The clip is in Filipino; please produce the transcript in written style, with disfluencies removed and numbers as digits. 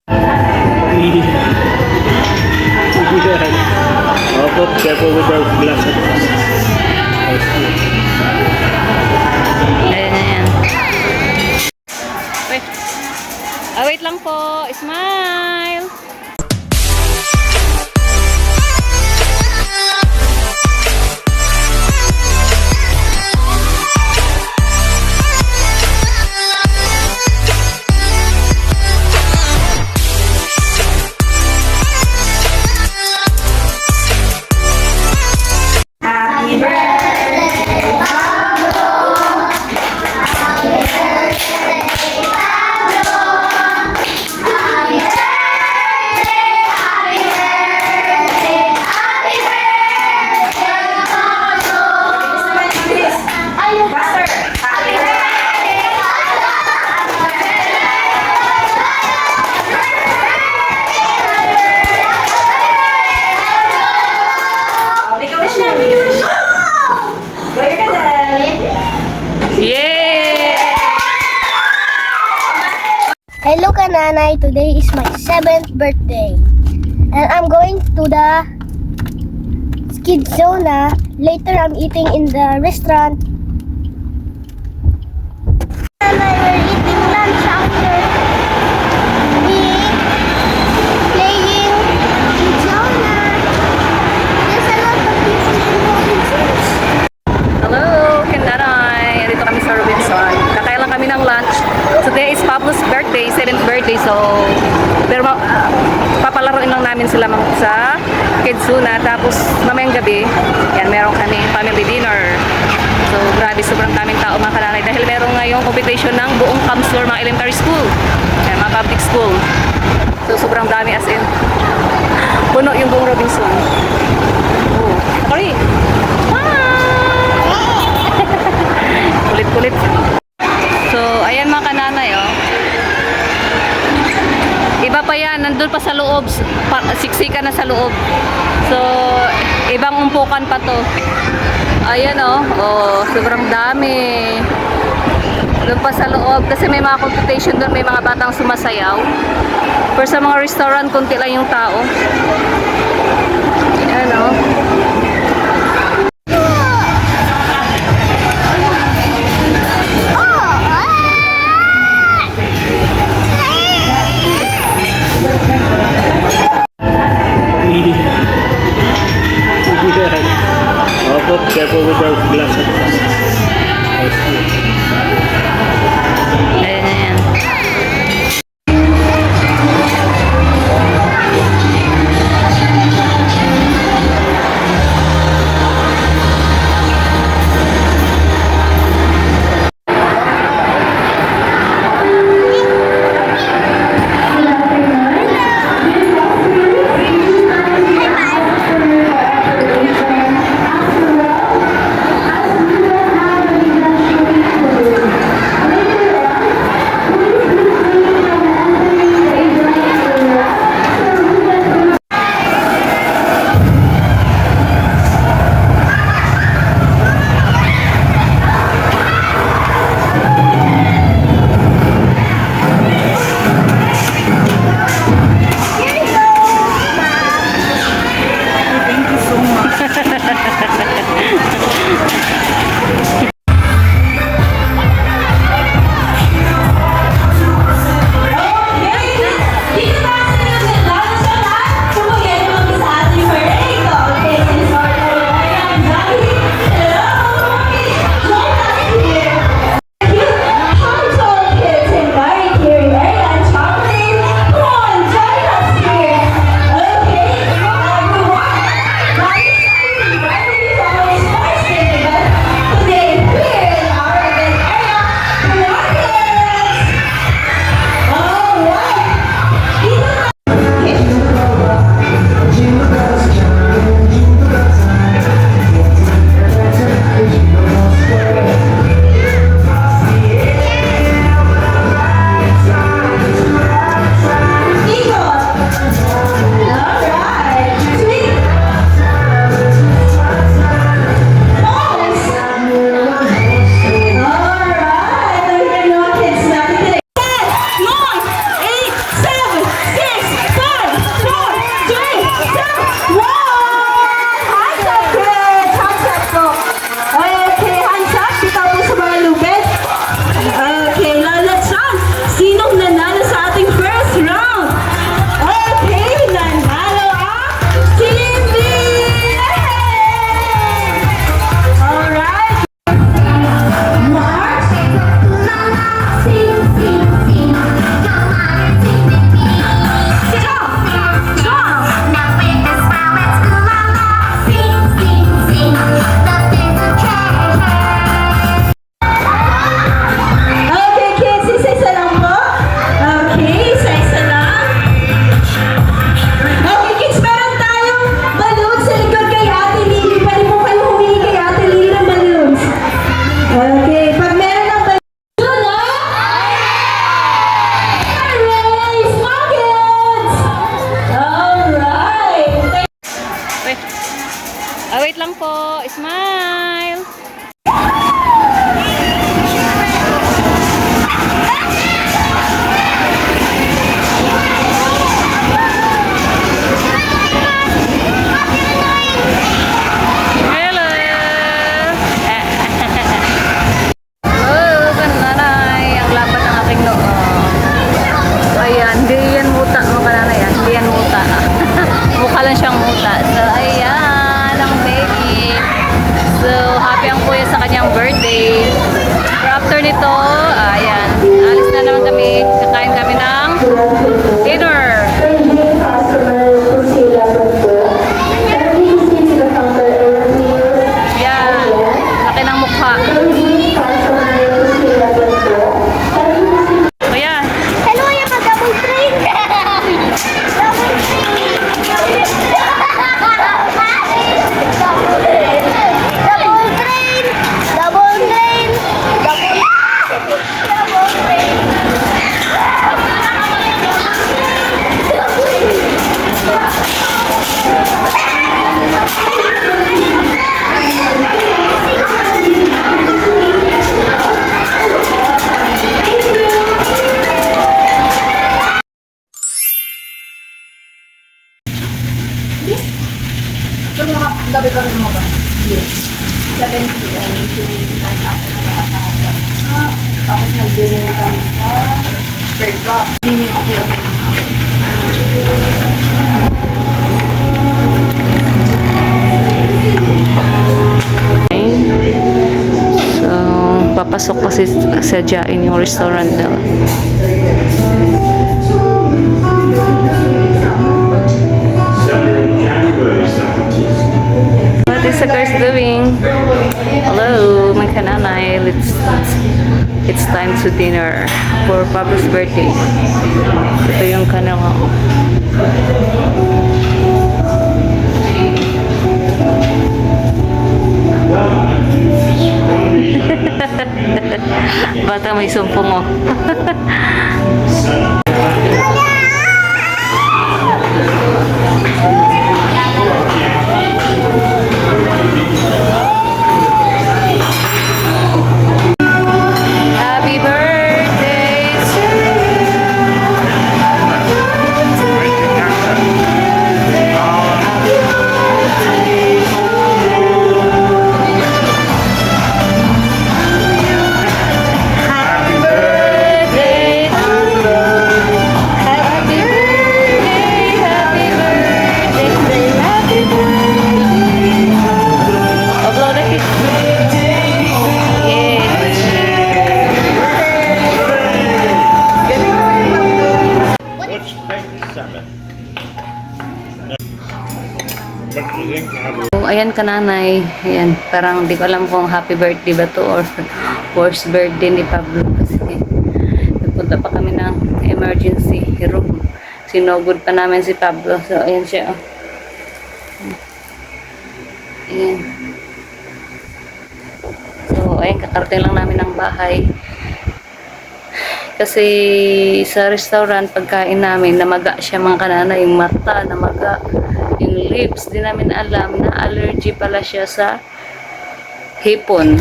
Opo, careful with the glasses. Ayan na yan. Wait. Wait lang po. Smile! Hello Kananay, today is my 7th birthday and I'm going to the Skid Zona. Later I'm eating in the restaurant. Kananay, we're eating lunch after me playing in Zona. There's a lot of people in Robinsons. Hello, Kananay. Dito kami sa Robinson. Kakain lang kami ng lunch. Today is Pablo's birthday, 7th birthday. So, pero papalaroin lang namin sila sa Kidzuna. Tapos, mamayang gabi, yan, meron kami family dinner. So, grabe, sobrang daming tao mga Kananay. Dahil meron ngayong competition ng buong Kamslor, mga elementary school. Yan, mga public school. So, sobrang dami as in. Puno yung buong Robinson. Oh, sorry. Kulit-kulit. So, ayan mga Kananay, oh. Iba pa yan, nandun pa sa loob, siksika na sa loob. So, ibang umpukan pa to. Ayan, oh, sobrang dami. Doon pa sa loob, kasi may mga competition doon, may mga batang sumasayaw. Pero sa mga restaurant, konti lang yung tao. Ayan, oh. Opo, careful with the glasses. Ayan na yan. po. Smile. Hello. Oh, kananay. Ang lapad ng aking noo. Ayan, hindi yan muta. Mukha na yan. Hindi yan muta. Mukha lang siyang muta. So, ayan. Ang baby. So, happy ang kuya sa kanyang birthday. So, after nito, ayan. Alis na naman kami. Kakain kami ng dinner. Yan. Laki ng mukha. Kuya. Hello, yung double train. Double train. Double train. Double train. Double train. So, papasok kasi sadyain yung restaurant daw. What is the girls doing? Hello, my kananay. It's time to dinner for Pablo's birthday. Ito yung kanang bata may sumpong oh. Happy birthday to Happy birthday to you. Happy birthday, happy birthday, happy birthday. Upload na kiss. What's 27? What do you think? So, ayan kananay, ayan, parang di ko alam kung happy birthday ba to or worst birthday ni Pablo kasi nagpunta pa kami ng emergency room. Sinugod pa namin si Pablo. So, ayan siya. Oh. Ayan. So, ayan, kakarating lang namin ng bahay. Kasi sa restaurant, pagkain namin, namaga siya mga kanana, yung mata, namaga, yung lips, di namin alam na allergy pala siya sa hipon.